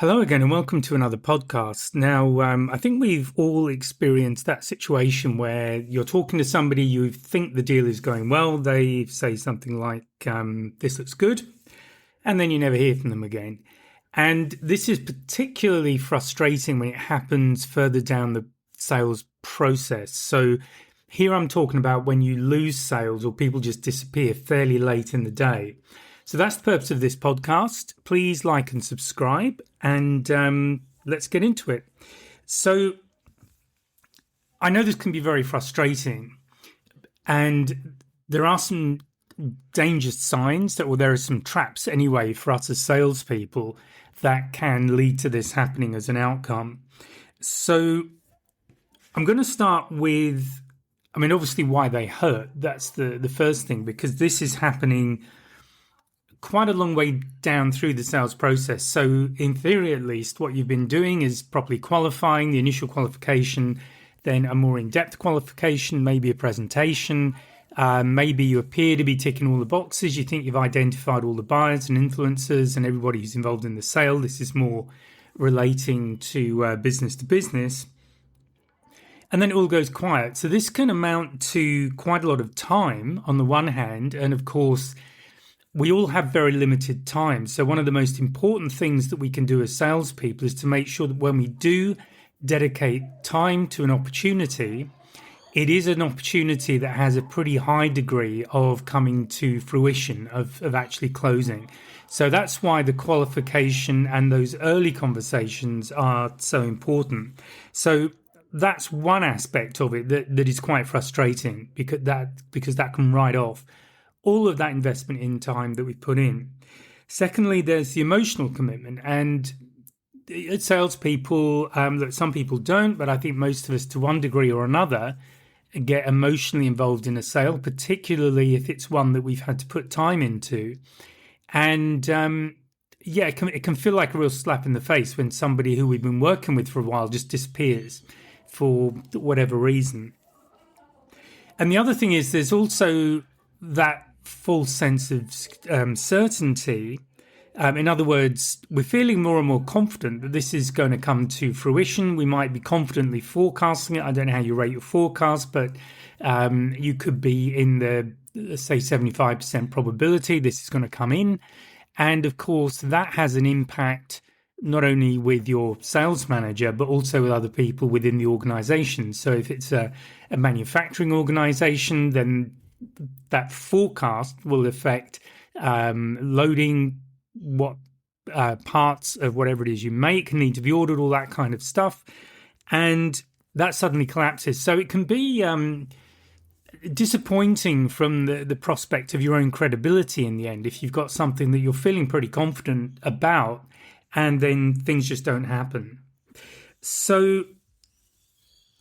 Hello again and welcome to another podcast. Now, I think we've all experienced that situation where you're talking to somebody, you think the deal is going well, they say something like, this looks good, and then you never hear from them again. And this is particularly frustrating when it happens further down the sales process. So here I'm talking about when you lose sales or people just disappear fairly late in the day. So that's the purpose of this podcast. Please like and subscribe, and let's get into it. So I know this can be very frustrating, and there are some dangerous signs there are some traps anyway for us as salespeople that can lead to this happening as an outcome. So I'm going to start with, obviously why they hurt. That's the first thing, because this is happening quite a long way down through the sales process. So in theory, at least, what you've been doing is properly qualifying, the initial qualification, then a more in-depth qualification, maybe a presentation. Maybe you appear to be ticking all the boxes. You think you've identified all the buyers and influencers and everybody who's involved in the sale. This is more relating to business to business. And then it all goes quiet. So this can amount to quite a lot of time on the one hand. And of course, we all have very limited time. So one of the most important things that we can do as salespeople is to make sure that when we do dedicate time to an opportunity, it is an opportunity that has a pretty high degree of coming to fruition, of actually closing. So that's why the qualification and those early conversations are so important. So that's one aspect of it that is quite frustrating, because that can write off all of that investment in time that we put in. Secondly, there's the emotional commitment. And salespeople, that some people don't, but I think most of us to one degree or another get emotionally involved in a sale, particularly if it's one that we've had to put time into. And it can feel like a real slap in the face when somebody who we've been working with for a while just disappears for whatever reason. And the other thing is there's also that false sense of certainty. In other words, we're feeling more and more confident that this is going to come to fruition. We might be confidently forecasting it. I don't know how you rate your forecast, but you could be in the, let's say, 75% probability this is going to come in. And of course, that has an impact not only with your sales manager, but also with other people within the organization. So if it's a manufacturing organization, then that forecast will affect loading, what parts of whatever it is you make need to be ordered, all that kind of stuff. And that suddenly collapses. So it can be disappointing from the prospect of your own credibility in the end, if you've got something that you're feeling pretty confident about and then things just don't happen. So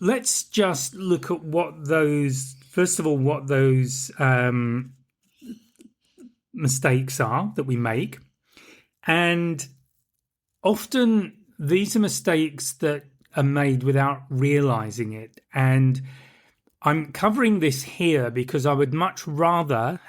let's just look at what those mistakes are that we make. And often these are mistakes that are made without realizing it. And I'm covering this here because I would much rather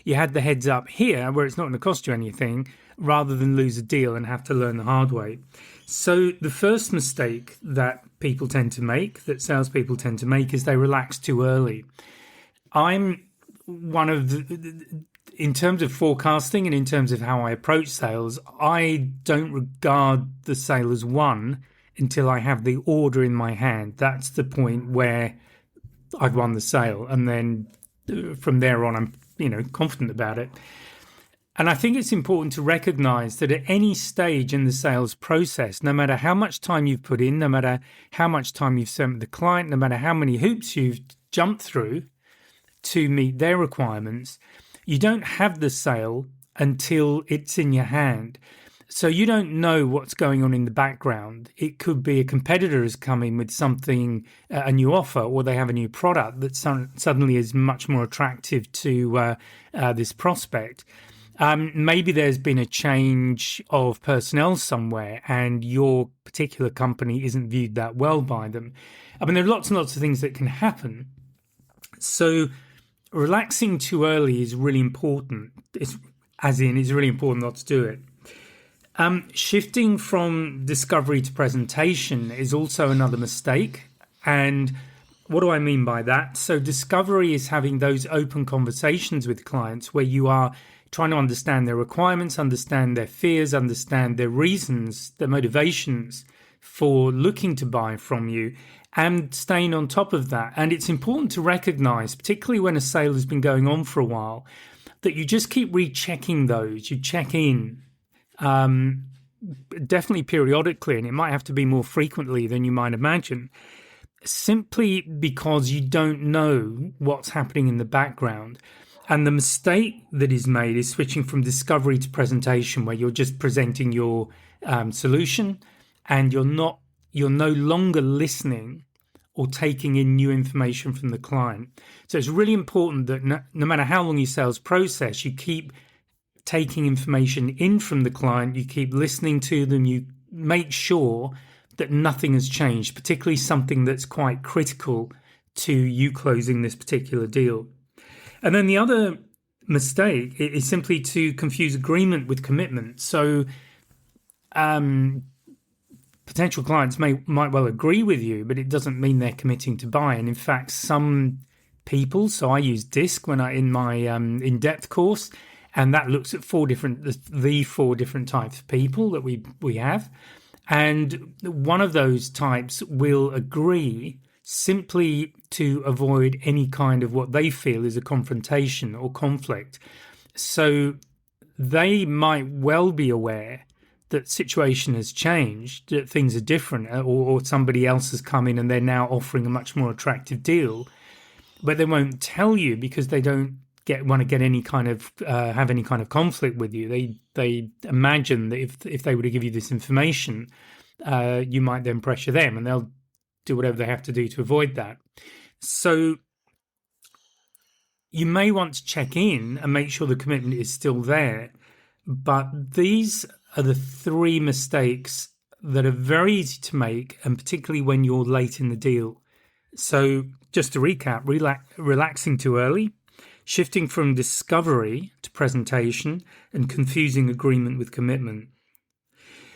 you had the heads up here where it's not going to cost you anything, rather than lose a deal and have to learn the hard way. So the first mistake that people tend to make, that salespeople tend to make, is they relax too early. I'm one of in terms of forecasting and in terms of how I approach sales, I don't regard the sale as won until I have the order in my hand. That's the point where I've won the sale. And then from there on, I'm confident about it. And I think it's important to recognize that at any stage in the sales process, no matter how much time you've put in, no matter how much time you've spent with the client, no matter how many hoops you've jumped through to meet their requirements, you don't have the sale until it's in your hand. So you don't know what's going on in the background. It could be a competitor has come in with something, a new offer, or they have a new product that suddenly is much more attractive to this prospect. Maybe there's been a change of personnel somewhere and your particular company isn't viewed that well by them. There are lots and lots of things that can happen. So relaxing too early is really important. It's really important not to do it. Shifting from discovery to presentation is also another mistake. And what do I mean by that? So discovery is having those open conversations with clients where you are trying to understand their requirements, understand their fears, understand their reasons, their motivations for looking to buy from you, and staying on top of that. And it's important to recognize, particularly when a sale has been going on for a while, that you just keep rechecking those. You check in, definitely periodically, and it might have to be more frequently than you might imagine, simply because you don't know what's happening in the background. And the mistake that is made is switching from discovery to presentation, where you're just presenting your solution and you're no longer listening or taking in new information from the client. So it's really important that no matter how long your sales process, you keep taking information in from the client, you keep listening to them, you make sure that nothing has changed, particularly something that's quite critical to you closing this particular deal. And then the other mistake is simply to confuse agreement with commitment. So potential clients might well agree with you, but it doesn't mean they're committing to buy. And in fact, some people, so I use DISC in my in-depth course, and that looks at the four different types of people that we have. And one of those types will agree simply to avoid any kind of what they feel is a confrontation or conflict. So they might well be aware that situation has changed, that things are different, or somebody else has come in and they're now offering a much more attractive deal, but they won't tell you because they don't want to get any kind of have any kind of conflict with you. They imagine that if they were to give you this information, you might then pressure them, and they'll do whatever they have to do to avoid that. So you may want to check in and make sure the commitment is still there. But these are the three mistakes that are very easy to make, and particularly when you're late in the deal. So just to recap, relaxing too early, shifting from discovery to presentation, and confusing agreement with commitment.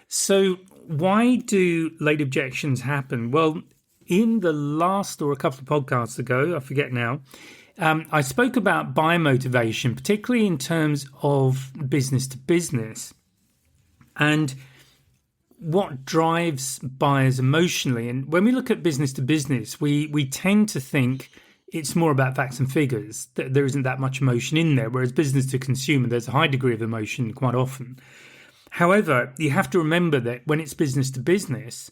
So why do late objections happen? Well, in the last or a couple of podcasts ago, I forget now, I spoke about buyer motivation, particularly in terms of business to business, and what drives buyers emotionally. And when we look at business to business, we tend to think it's more about facts and figures, that there isn't that much emotion in there, whereas business to consumer, there's a high degree of emotion quite often. However, you have to remember that when it's business to business,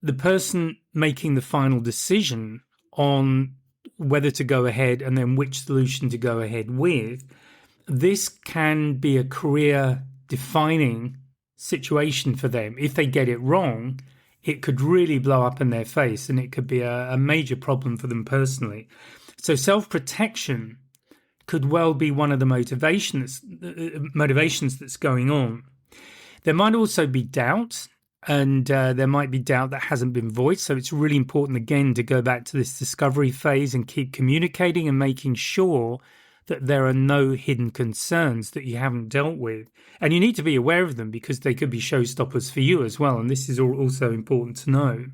the person making the final decision on whether to go ahead and then which solution to go ahead with, this can be a career-defining situation for them. If they get it wrong, it could really blow up in their face, and it could be a major problem for them personally. So self-protection could well be one of the motivations that's going on. There might also be doubt, and there might be doubt that hasn't been voiced. So it's really important, again, to go back to this discovery phase and keep communicating and making sure that there are no hidden concerns that you haven't dealt with. And you need to be aware of them because they could be showstoppers for you as well. And this is also important to know.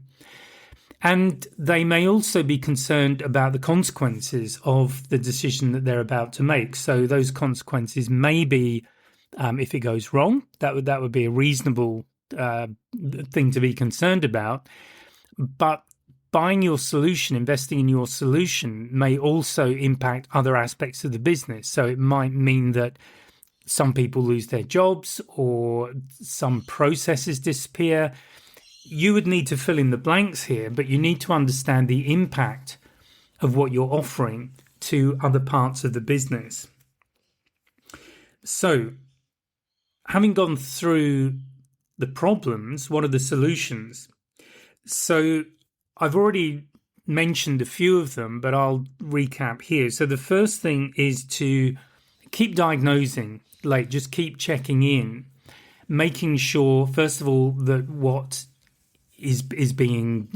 And they may also be concerned about the consequences of the decision that they're about to make. So those consequences may be, if it goes wrong, that would be a reasonable thing to be concerned about. But buying your solution, investing in your solution may also impact other aspects of the business. So it might mean that some people lose their jobs or some processes disappear. You would need to fill in the blanks here, but you need to understand the impact of what you're offering to other parts of the business. So, having gone through the problems, what are the solutions? So, I've already mentioned a few of them, but I'll recap here. So the first thing is to keep diagnosing, just keep checking in, making sure, first of all, that what is being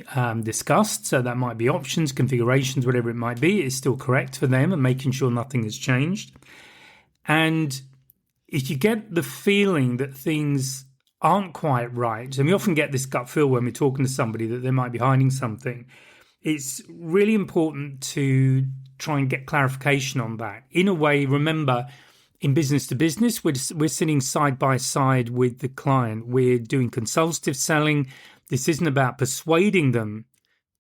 discussed, so that might be options, configurations, whatever it might be, is still correct for them, and making sure nothing has changed. And if you get the feeling that things aren't quite right, and we often get this gut feel when we're talking to somebody that they might be hiding something, it's really important to try and get clarification on that. In a way, remember, in business to business, we're sitting side by side with the client. We're doing consultative selling. This isn't about persuading them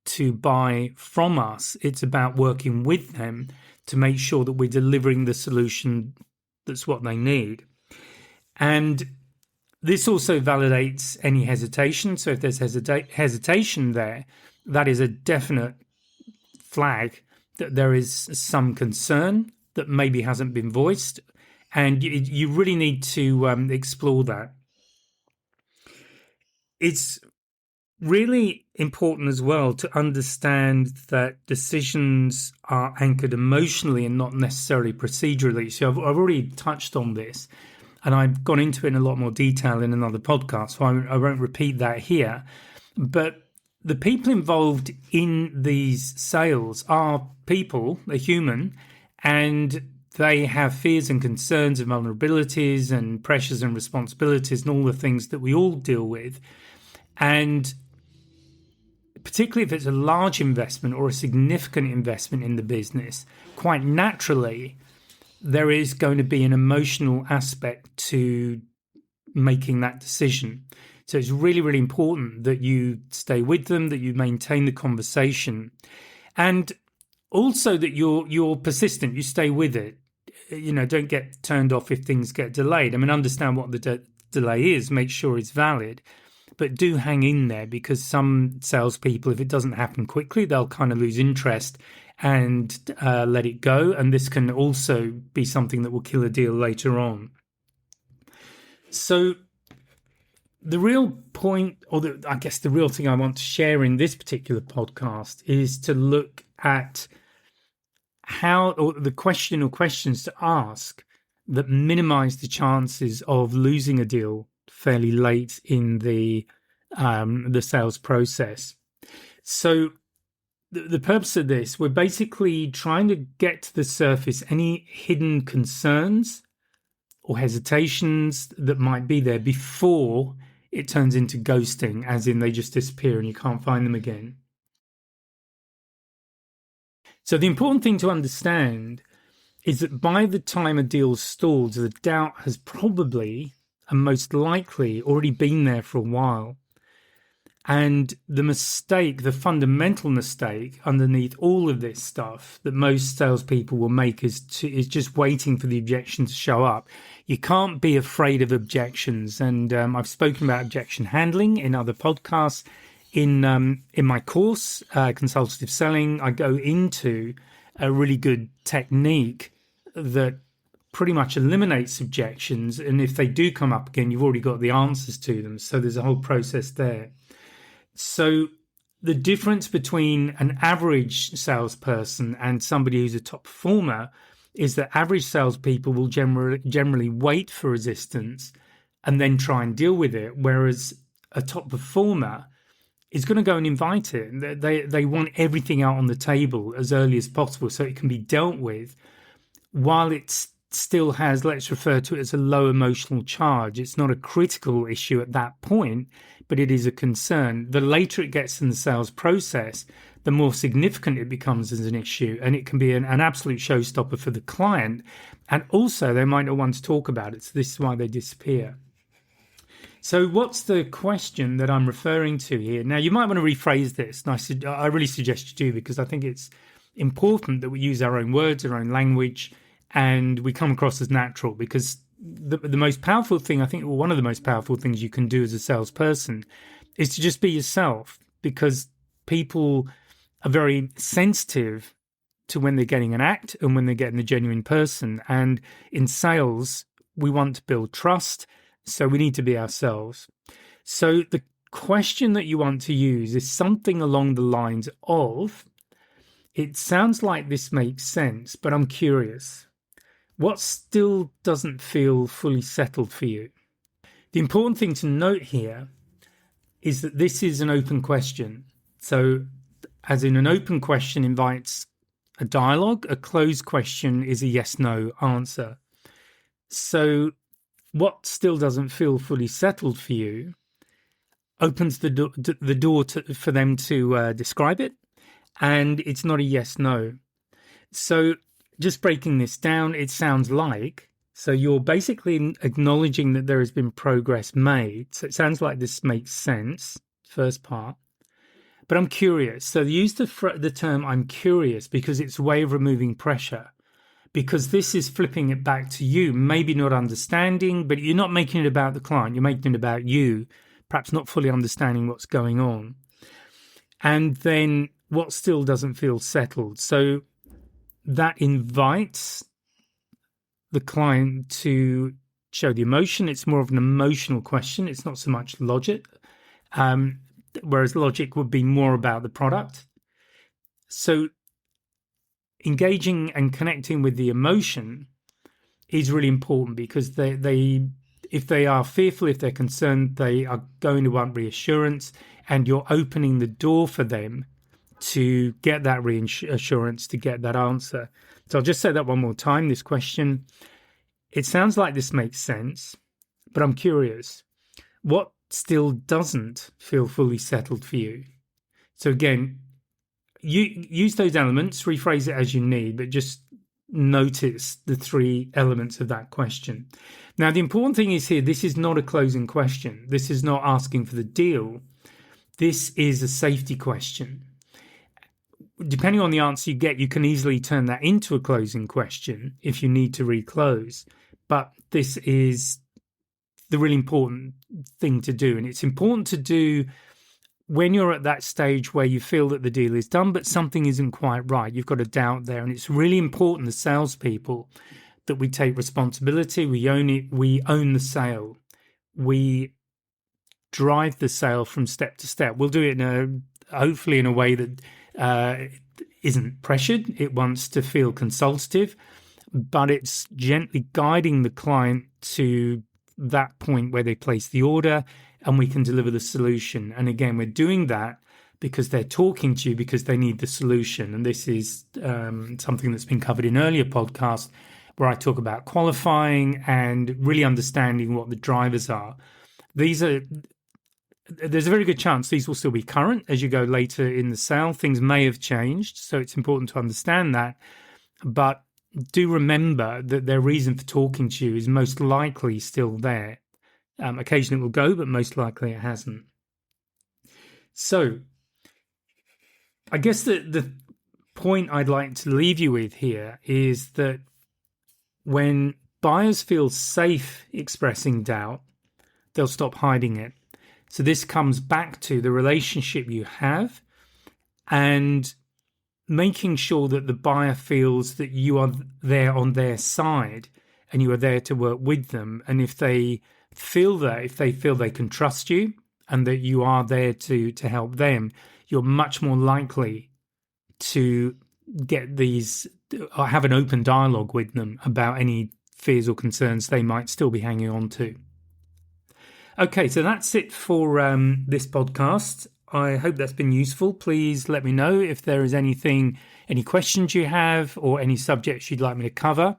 to buy from us. It's about working with them to make sure that we're delivering the solution that's what they need. And this also validates any hesitation. So if there's hesitation there, that is a definite flag that there is some concern that maybe hasn't been voiced. And you really need to explore that. It's really important as well to understand that decisions are anchored emotionally and not necessarily procedurally. So I've already touched on this, and I've gone into it in a lot more detail in another podcast, so I won't repeat that here. But the people involved in these sales are people, they're human, and they have fears and concerns and vulnerabilities and pressures and responsibilities and all the things that we all deal with. And particularly if it's a large investment or a significant investment in the business, quite naturally, there is going to be an emotional aspect to making that decision. So it's really, really important that you stay with them, that you maintain the conversation, and also that you're persistent, you stay with it. Don't get turned off if things get delayed. I mean, understand what the delay is, make sure it's valid, but do hang in there, because some salespeople, if it doesn't happen quickly, they'll kind of lose interest and let it go. And this can also be something that will kill a deal later on. So the real point, I guess the real thing I want to share in this particular podcast is to look at the question or questions to ask that minimize the chances of losing a deal fairly late in the sales process. So the purpose of this, we're basically trying to get to the surface any hidden concerns or hesitations that might be there before it turns into ghosting, as in they just disappear and you can't find them again. So the important thing to understand is that by the time a deal stalls, the doubt has probably and most likely already been there for a while. And the fundamental mistake underneath all of this stuff that most salespeople will make is just waiting for the objection to show up. You can't be afraid of objections. And I've spoken about objection handling in other podcasts. In my course, Consultative Selling, I go into a really good technique that pretty much eliminates objections. And if they do come up again, you've already got the answers to them. So there's a whole process there. So the difference between an average salesperson and somebody who's a top performer is that average salespeople will generally wait for resistance and then try and deal with it, whereas a top performer is going to go and invite it. They want everything out on the table as early as possible so it can be dealt with while it still has, let's refer to it as a low emotional charge. It's not a critical issue at that point, but it is a concern. The later it gets in the sales process, the more significant it becomes as an issue, and it can be an absolute showstopper for the client. And also, they might not want to talk about it, so this is why they disappear. So what's the question that I'm referring to here? Now, you might want to rephrase this, and I really suggest you do, because I think it's important that we use our own words, our own language, and we come across as natural, because the most powerful thing, I think, one of the most powerful things you can do as a salesperson is to just be yourself, because people are very sensitive to when they're getting an act and when they're getting a genuine person. And in sales, we want to build trust, so we need to be ourselves. So the question that you want to use is something along the lines of, it sounds like this makes sense, but I'm curious. What still doesn't feel fully settled for you? The important thing to note here is that this is an open question. So, as in, an open question invites a dialogue, a closed question is a yes-no answer. So what still doesn't feel fully settled for you opens the door for them to describe it, and it's not a yes no. So just breaking this down, it sounds like, so you're basically acknowledging that there has been progress made. So it sounds like this makes sense, first part. But I'm curious. So use the term I'm curious because it's a way of removing pressure, because this is flipping it back to you, maybe not understanding, but you're not making it about the client. You're making it about you, perhaps not fully understanding what's going on. And then what still doesn't feel settled. So that invites the client to show the emotion. It's more of an emotional question. It's not so much logic, whereas logic would be more about the product. So engaging and connecting with the emotion is really important, because they if they are fearful, if they're concerned, they are going to want reassurance, and you're opening the door for them to get that reassurance, to get that answer. So I'll just say that one more time, this question. It sounds like this makes sense, but I'm curious, what still doesn't feel fully settled for you? So again, you use those elements, rephrase it as you need, but just notice the three elements of that question. Now, the important thing is here, this is not a closing question. This is not asking for the deal. This is a safety question. Depending on the answer you get, you can easily turn that into a closing question if you need to reclose. But this is the really important thing to do. And it's important to do when you're at that stage where you feel that the deal is done, but something isn't quite right. You've got a doubt there. And it's really important, the salespeople, that we take responsibility. We own it. We own the sale. We drive the sale from step to step. We'll do it hopefully in a way that isn't pressured. It wants to feel consultative, but it's gently guiding the client to that point where they place the order and we can deliver the solution. And again, we're doing that because they're talking to you because they need the solution. And this is something that's been covered in earlier podcasts where I talk about qualifying and really understanding what the drivers are. There's a very good chance these will still be current as you go later in the sale. Things may have changed, so it's important to understand that. But do remember that their reason for talking to you is most likely still there. Occasionally it will go, but most likely it hasn't. So I guess the point I'd like to leave you with here is that when buyers feel safe expressing doubt, they'll stop hiding it. So this comes back to the relationship you have and making sure that the buyer feels that you are there on their side and you are there to work with them. And if they feel they can trust you and that you are there to help them, you're much more likely to get these or have an open dialogue with them about any fears or concerns they might still be hanging on to. Okay, so that's it for this podcast. I hope that's been useful. Please let me know if there is any questions you have or any subjects you'd like me to cover.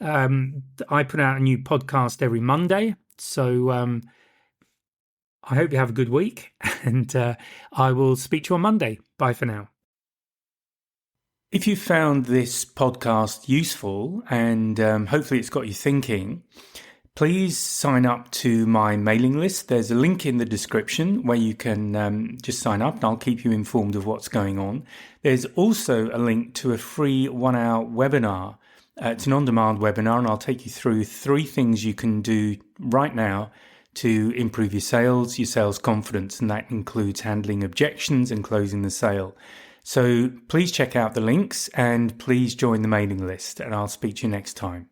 I put out a new podcast every Monday, so I hope you have a good week, and I will speak to you on Monday. Bye for now. If you found this podcast useful and hopefully it's got you thinking, please sign up to my mailing list. There's a link in the description where you can just sign up and I'll keep you informed of what's going on. There's also a link to a free 1-hour webinar. It's an on-demand webinar and I'll take you through 3 things you can do right now to improve your sales confidence, and that includes handling objections and closing the sale. So please check out the links and please join the mailing list, and I'll speak to you next time.